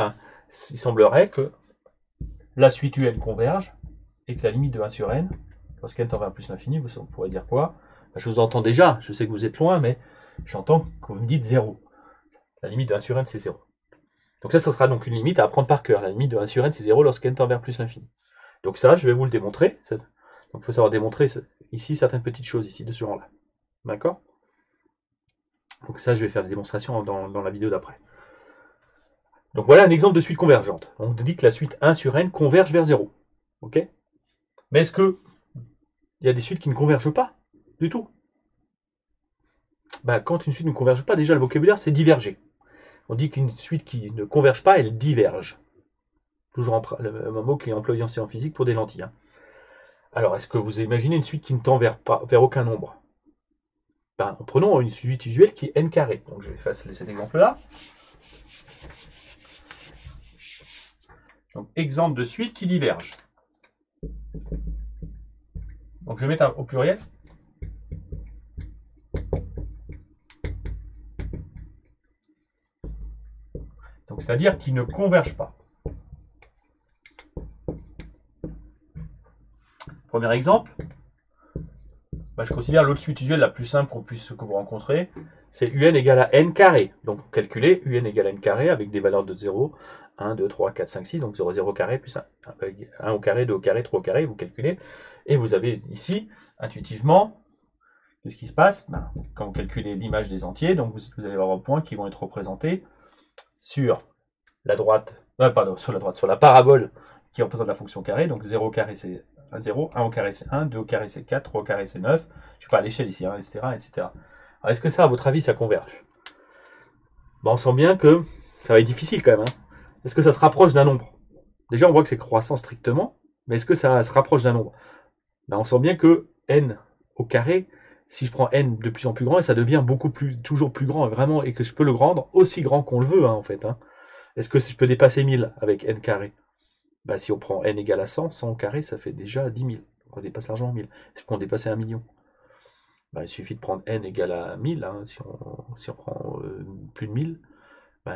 Il semblerait que la suite UN converge et que la limite de 1 sur n, lorsque n tend vers plus l'infini, vous pourrez dire quoi? Je vous entends déjà, je sais que vous êtes loin, mais j'entends que vous me dites 0. La limite de 1 sur n, c'est 0. Donc ça sera donc une limite à apprendre par cœur. La limite de 1 sur n, c'est 0 lorsque n tend vers plus l'infini. Donc ça, je vais vous le démontrer. Donc il faut savoir démontrer ici certaines petites choses ici de ce genre-là. D'accord? Donc ça, je vais faire des démonstrations dans la vidéo d'après. Donc voilà un exemple de suite convergente. On dit que la suite 1 sur n converge vers 0. Ok? Mais est-ce que il y a des suites qui ne convergent pas du tout? Quand une suite ne converge pas, déjà le vocabulaire c'est diverger. On dit qu'une suite qui ne converge pas, elle diverge. Toujours un mot qui est employé en sciences physiques pour des lentilles. Hein. Alors, est-ce que vous imaginez une suite qui ne tend vers aucun nombre? Prenons une suite usuelle qui est n carré. Donc je vais effacer cet exemple-là. Donc, exemple de suite qui diverge. Donc, je vais mettre au pluriel. Donc, c'est-à-dire qu'ils ne convergent pas. Premier exemple. Je considère l'autre suite usuelle la plus simple que vous rencontrez. C'est un égale à n carré. Donc, vous calculez un égale à n carré avec des valeurs de 0, 1, 2, 3, 4, 5, 6. Donc, 0, 0 carré plus 1 au carré, 2 au carré, 3 au carré. Vous calculez. Et vous avez ici, intuitivement, qu'est-ce qui se passe? Quand vous calculez l'image des entiers, donc vous allez avoir un point qui vont être représentés sur la droite, sur la parabole qui représente la fonction carré. Donc 0 au carré c'est 0, 1 au carré c'est 1, 2 au carré c'est 4, 3 au carré c'est 9. Je ne sais pas à l'échelle ici, hein, etc., etc. Alors est-ce que ça, à votre avis, ça converge? On sent bien que ça va être difficile quand même. Hein. Est-ce que ça se rapproche d'un nombre? Déjà, on voit que c'est croissant strictement, mais est-ce que ça se rapproche d'un nombre? On sent bien que n au carré, si je prends n de plus en plus grand, et ça devient toujours plus grand, vraiment, et que je peux le rendre aussi grand qu'on le veut, hein, en fait. Hein. Est-ce que je peux dépasser 1000 avec n carré? Si on prend n égale à 100, 100 au carré, ça fait déjà 10 000. Donc on dépasse largement 1000. Est-ce qu'on dépasse 1 million? Il suffit de prendre n égale à 1000. Hein, si on prend plus de 1000,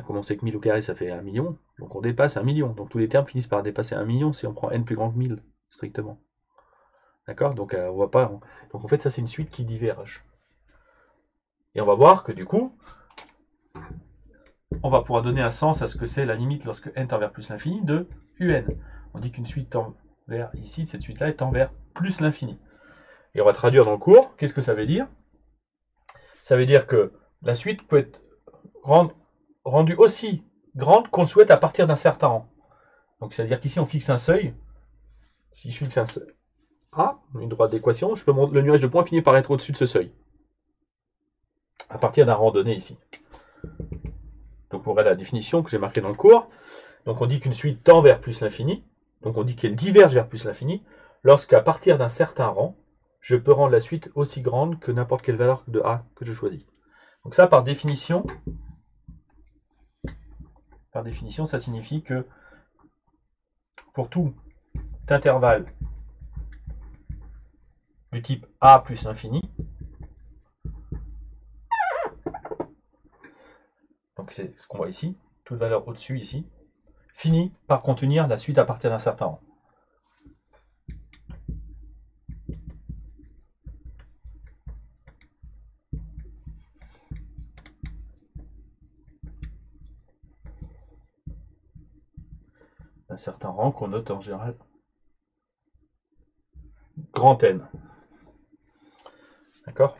comment c'est que 1000 au carré, ça fait 1 million. Donc on dépasse 1 million. Donc tous les termes finissent par dépasser 1 million si on prend n plus grand que 1000, strictement. D'accord? Donc on voit pas. Donc en fait, ça c'est une suite qui diverge. Et on va voir que du coup, on va pouvoir donner un sens à ce que c'est la limite lorsque n tend vers plus l'infini de un. On dit qu'une suite tend vers, ici, cette suite-là, tend vers plus l'infini. Et on va traduire dans le cours, qu'est-ce que ça veut dire? Ça veut dire que la suite peut être rendue aussi grande qu'on le souhaite à partir d'un certain rang. Donc c'est-à-dire qu'ici on fixe un seuil. Si je fixe un seuil A, une droite d'équation, le nuage de points finit par être au-dessus de ce seuil. À partir d'un rang donné ici. Donc vous regardez la définition que j'ai marquée dans le cours. Donc on dit qu'une suite tend vers plus l'infini. Donc on dit qu'elle diverge vers plus l'infini. Lorsqu'à partir d'un certain rang, je peux rendre la suite aussi grande que n'importe quelle valeur de A que je choisis. Donc ça, par définition, ça signifie que pour tout intervalle du type A plus l'infini, donc c'est ce qu'on voit ici, toute valeur au-dessus ici, finit par contenir la suite à partir d'un certain rang. Un certain rang qu'on note en général grand N. D'accord?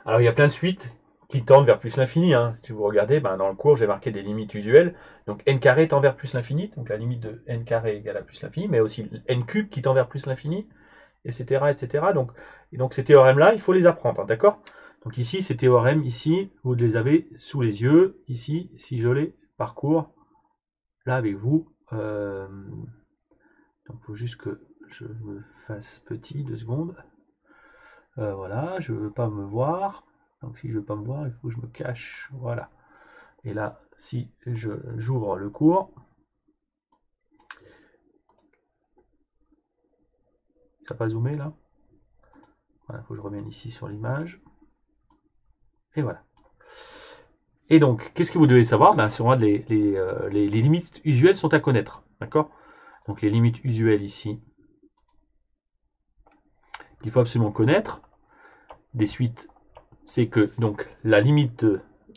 Alors il y a plein de suites qui tendent vers plus l'infini. Hein. Si vous regardez, dans le cours, j'ai marqué des limites usuelles. Donc n carré tend vers plus l'infini, donc la limite de n carré égale à plus l'infini, mais aussi n cube qui tend vers plus l'infini, etc., etc. Donc ces théorèmes-là, il faut les apprendre, hein, d'accord? Donc ici, ces théorèmes, ici, vous les avez sous les yeux. Ici, si je les parcours, là avec vous, donc il faut juste que je me fasse petit, 2 secondes. Voilà, je ne veux pas me voir. Donc si je ne veux pas me voir, il faut que je me cache. Voilà. Et là, si j'ouvre le cours, ça n'a pas zoomé là. Voilà, il faut que je revienne ici sur l'image. Et voilà. Et donc, qu'est-ce que vous devez savoir? Sur les limites usuelles sont à connaître. D'accord? Donc les limites usuelles ici, qu'il faut absolument connaître. Des suites, c'est que donc la limite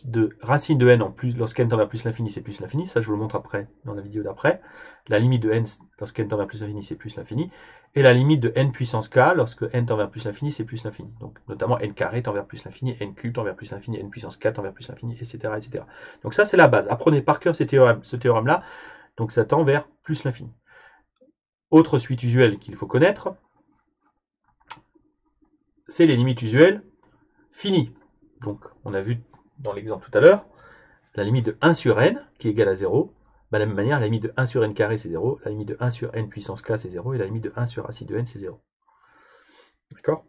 de racine de n en plus, lorsqu'n tend vers plus l'infini, c'est plus l'infini. Ça, je vous le montre après, dans la vidéo d'après. La limite de n, lorsqu'n tend vers plus l'infini, c'est plus l'infini. Et la limite de n puissance k, lorsque n tend vers plus l'infini, c'est plus l'infini. Donc, notamment n carré tend vers plus l'infini, n cube tend vers plus l'infini, n puissance k tend vers plus l'infini, etc., etc. Donc ça, c'est la base. Apprenez par cœur ce théorème-là. Donc ça tend vers plus l'infini. Autre suite usuelle qu'il faut connaître, c'est les limites usuelles finies. Donc, on a vu dans l'exemple tout à l'heure, la limite de 1 sur n, qui est égale à 0, de la même manière, la limite de 1 sur n carré, c'est 0, la limite de 1 sur n puissance k, c'est 0, et la limite de 1 sur racine de n, c'est 0. D'accord?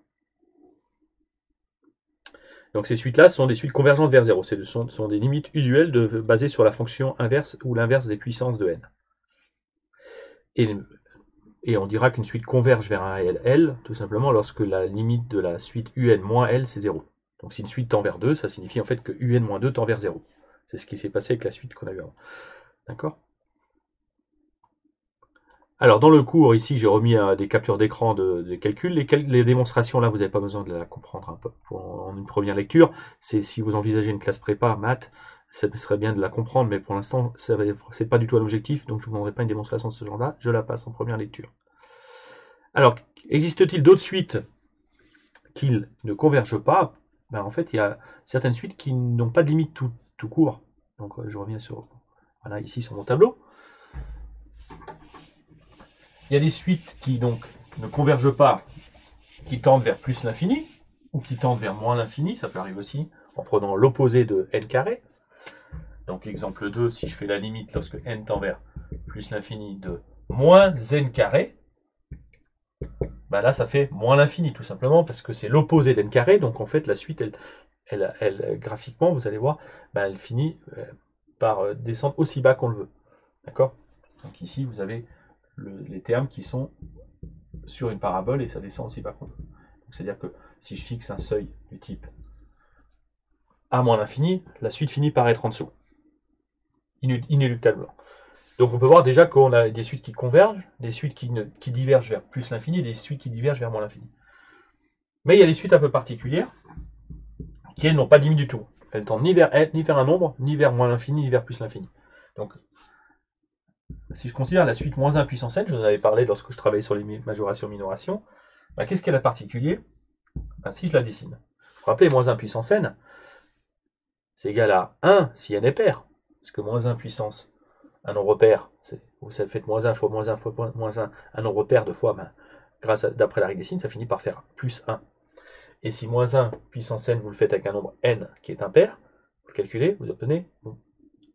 Donc ces suites-là sont des suites convergentes vers 0. Ce sont des limites usuelles basées sur la fonction inverse ou l'inverse des puissances de n. Et on dira qu'une suite converge vers un réel L, tout simplement lorsque la limite de la suite un moins L, c'est 0. Donc si une suite tend vers 2, ça signifie en fait que un moins 2 tend vers 0. C'est ce qui s'est passé avec la suite qu'on a vue avant. D'accord? Alors dans le cours, ici, j'ai remis des captures d'écran de calcul. Les démonstrations, là, vous n'avez pas besoin de la comprendre un peu en une première lecture. C'est si vous envisagez une classe prépa, maths, ça serait bien de la comprendre, mais pour l'instant, ce n'est pas du tout un objectif, donc je ne vous demanderai pas une démonstration de ce genre-là, je la passe en première lecture. Alors, existe-t-il d'autres suites qui ne convergent pas? En fait, il y a certaines suites qui n'ont pas de limite tout court. Donc, je reviens voilà, ici sur mon tableau. Il y a des suites qui donc ne convergent pas, qui tendent vers plus l'infini, ou qui tendent vers moins l'infini, ça peut arriver aussi, en prenant l'opposé de n carré. Donc exemple 2, si je fais la limite lorsque n tend vers plus l'infini de moins n carré, là ça fait moins l'infini tout simplement, parce que c'est l'opposé d'n carré, donc en fait la suite, elle graphiquement, vous allez voir, elle finit par descendre aussi bas qu'on le veut. D'accord? Donc ici vous avez les termes qui sont sur une parabole et ça descend aussi bas qu'on veut. C'est-à-dire que si je fixe un seuil du type a moins l'infini, la suite finit par être en dessous, inéluctablement. Donc on peut voir déjà qu'on a des suites qui convergent, des suites qui divergent vers plus l'infini, et des suites qui divergent vers moins l'infini. Mais il y a des suites un peu particulières qui, elles, n'ont pas de limite du tout. Elles tendent ni vers un nombre, ni vers moins l'infini, ni vers plus l'infini. Donc, si je considère la suite moins 1 puissance n, je vous en avais parlé lorsque je travaillais sur les majorations minorations, qu'est-ce qu'elle a de particulier? Si je la dessine. Vous vous rappelez, moins 1 puissance n, c'est égal à 1 si n est pair. Parce que moins 1 puissance un nombre pair, vous faites moins 1 fois moins 1 fois moins 1, un nombre pair de fois, ben, d'après la règle des signes, ça finit par faire plus 1. Et si moins 1 puissance n, vous le faites avec un nombre n qui est impair, vous le calculez, vous obtenez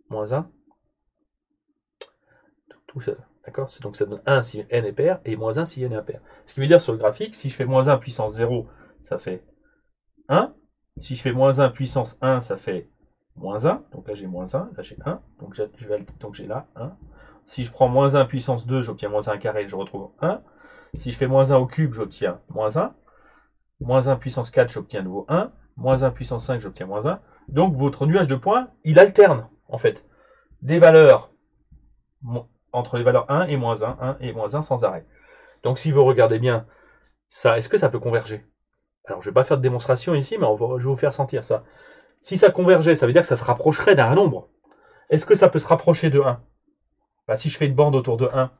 moins 1 tout seul. D'accord? Donc ça donne 1 si n est pair et moins 1 si n est impair. Ce qui veut dire sur le graphique, si je fais moins 1 puissance 0, ça fait 1. Si je fais moins 1 puissance 1, ça fait moins 1. Donc là j'ai moins 1, là j'ai 1. Donc j'ai là 1. Si je prends moins 1 puissance 2, j'obtiens moins 1 carré, je retrouve 1. Si je fais moins 1 au cube, j'obtiens moins 1. Moins 1 puissance 4, j'obtiens à nouveau 1. Moins 1 puissance 5, j'obtiens moins 1. Donc votre nuage de points, il alterne en fait des valeurs entre les valeurs 1 et moins 1, 1 et moins 1 sans arrêt. Donc si vous regardez bien, ça, est-ce que ça peut converger? Alors je ne vais pas faire de démonstration ici, mais je vais vous faire sentir ça. Si ça convergeait, ça veut dire que ça se rapprocherait d'un nombre. Est-ce que ça peut se rapprocher de 1? Bah, si je fais une bande autour de 1,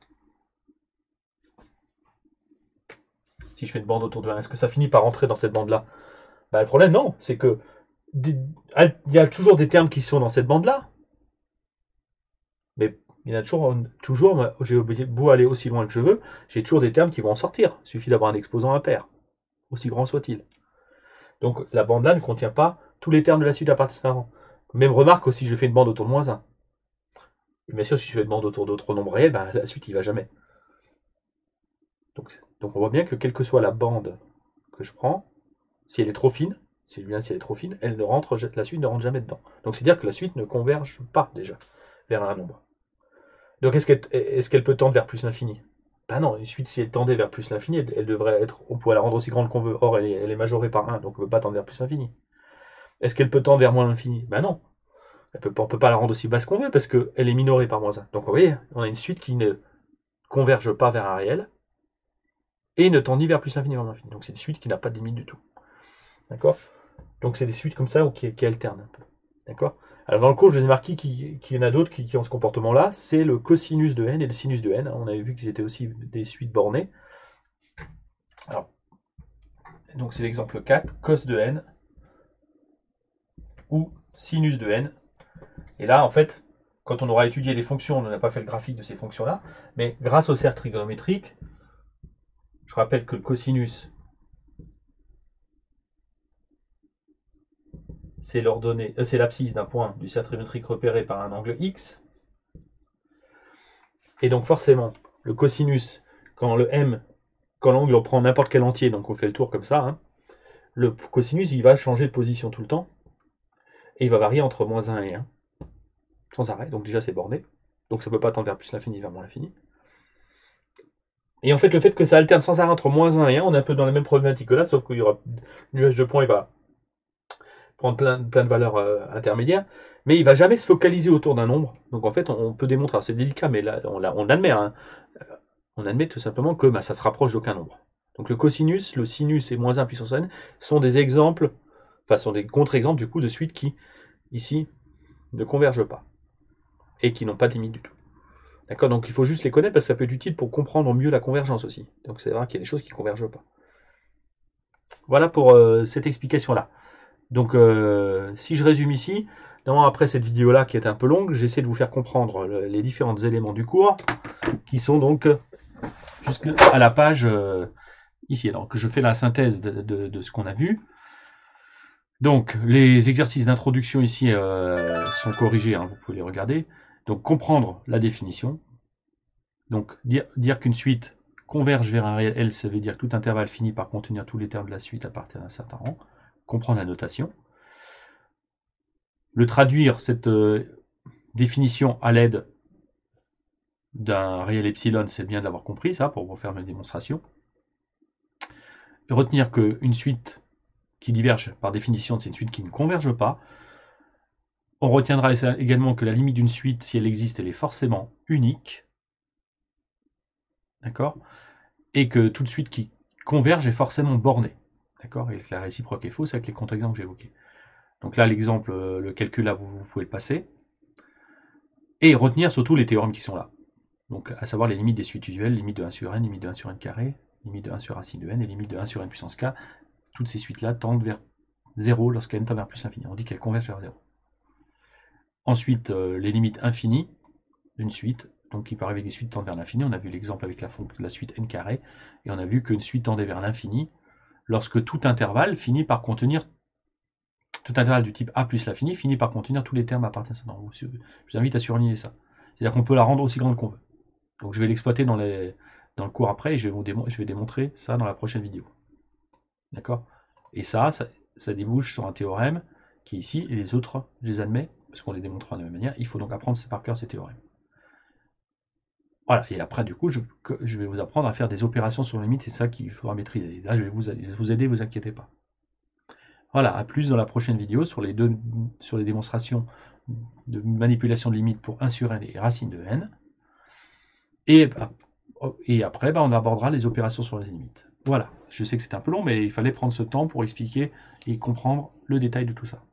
est-ce que ça finit par rentrer dans cette bande-là? Bah, le problème, non, c'est que il y a toujours des termes qui sont dans cette bande-là. Mais il y en a toujours j'ai beau aller aussi loin que je veux, j'ai toujours des termes qui vont en sortir. Il suffit d'avoir un exposant impair, aussi grand soit-il. Donc la bande-là ne contient pas tous les termes de la suite à partir d'avant. Même remarque aussi, je fais une bande autour de moins 1. Et bien sûr, si je fais une bande autour d'autres nombres réels, ben, la suite, il ne va jamais. Donc on voit bien que quelle que soit la bande que je prends, si elle est trop fine, si elle est trop fine, la suite ne rentre jamais dedans. Donc c'est dire que la suite ne converge pas déjà vers un nombre. Donc est-ce qu'elle peut tendre vers plus l'infini? Ben non, une suite, si elle tendait vers plus l'infini, elle devrait être, on pourrait la rendre aussi grande qu'on veut. Or, elle est majorée par 1, donc on ne peut pas tendre vers plus l'infini. Est-ce qu'elle peut tendre vers moins l'infini? Ben non. On ne peut pas la rendre aussi basse qu'on veut parce qu'elle est minorée par moins 1. Donc vous voyez, on a une suite qui ne converge pas vers un réel et ne tend ni vers plus l'infini ni vers l'infini. Donc c'est une suite qui n'a pas de limite du tout. D'accord? Donc c'est des suites comme ça qui alternent un peu. D'accord? Alors dans le cours, je vous ai marqué qu'il y en a d'autres qui ont ce comportement-là. C'est le cosinus de n et le sinus de n. On avait vu qu'ils étaient aussi des suites bornées. Alors, donc c'est l'exemple 4, cos de n ou sinus de n. Et là, en fait, quand on aura étudié les fonctions, on n'a pas fait le graphique de ces fonctions-là, mais grâce aux cercles trigonométriques, je rappelle que le cosinus, c'est l'abscisse d'un point du cercle trigonométrique repéré par un angle x. Et donc forcément, le cosinus, quand l'angle on prend n'importe quel entier, donc on fait le tour comme ça, hein, le cosinus il va changer de position tout le temps, et il va varier entre moins 1 et 1, sans arrêt, donc déjà c'est borné, donc ça ne peut pas tendre vers plus l'infini, vers moins l'infini. Et en fait, le fait que ça alterne sans arrêt entre moins 1 et 1, on est un peu dans la même problématique que là, sauf qu'il y aura le nuage de points, il va prendre plein de valeurs intermédiaires, mais il ne va jamais se focaliser autour d'un nombre. Donc en fait, on peut démontrer, c'est délicat, mais là, on l'admet, hein, on admet tout simplement que ça se rapproche d'aucun nombre. Donc le cosinus, le sinus et moins 1 puissance n sont des exemples, enfin sont des contre-exemples du coup de suites qui, ici, ne convergent pas et qui n'ont pas de limite du tout. D'accord? Donc il faut juste les connaître parce que ça peut être utile pour comprendre mieux la convergence aussi. Donc c'est vrai qu'il y a des choses qui ne convergent pas. Voilà pour cette explication-là. Donc si je résume ici, après cette vidéo-là qui est un peu longue, j'essaie de vous faire comprendre les différents éléments du cours qui sont donc jusqu'à la page ici. Alors que je fais la synthèse de ce qu'on a vu. Donc les exercices d'introduction ici sont corrigés, hein, vous pouvez les regarder. Donc comprendre la définition. Donc dire qu'une suite converge vers un réel L, ça veut dire que tout intervalle finit par contenir tous les termes de la suite à partir d'un certain rang. Comprendre la notation. Le traduire, cette définition à l'aide d'un réel epsilon, c'est bien d'avoir compris ça pour vous faire ma démonstration. Et retenir qu'une suite qui diverge par définition, c'est une suite qui ne converge pas. On retiendra également que la limite d'une suite, si elle existe, elle est forcément unique. D'accord? Et que toute suite qui converge est forcément bornée. D'accord? Et que la réciproque est fausse avec les contre-exemples que j'ai évoqués. Donc là, l'exemple, le calcul là, vous pouvez le passer. Et retenir surtout les théorèmes qui sont là. Donc à savoir les limites des suites usuelles, limite de 1 sur n, limite de 1 sur n carré, limite de 1 sur racine de n et limite de 1 sur n puissance k. Toutes ces suites-là tendent vers 0 lorsque n tend vers plus infini. On dit qu'elles convergent vers 0. Ensuite, les limites infinies. d'une suite, donc qui part avec des suites tendent vers l'infini. On a vu l'exemple avec la suite n carré, et on a vu qu'une suite tendait vers l'infini lorsque tout intervalle finit par contenir, tout intervalle du type a plus l'infini finit par contenir tous les termes appartenant à vous. Je vous invite à surligner ça. C'est-à-dire qu'on peut la rendre aussi grande qu'on veut. Donc je vais l'exploiter dans le cours après, et je vais démontrer ça dans la prochaine vidéo. D'accord? Et ça débouche sur un théorème qui est ici, et les autres, je les admets, parce qu'on les démontrera de la même manière. Il faut donc apprendre par cœur ces théorèmes. Voilà, et après, du coup, je vais vous apprendre à faire des opérations sur les limites, c'est ça qu'il faudra maîtriser. Là, je vais vous aider, vous inquiétez pas. Voilà, à plus dans la prochaine vidéo sur les démonstrations de manipulation de limites pour 1 sur n et racine de n. Et après, on abordera les opérations sur les limites. Voilà, je sais que c'était un peu long, mais il fallait prendre ce temps pour expliquer et comprendre le détail de tout ça.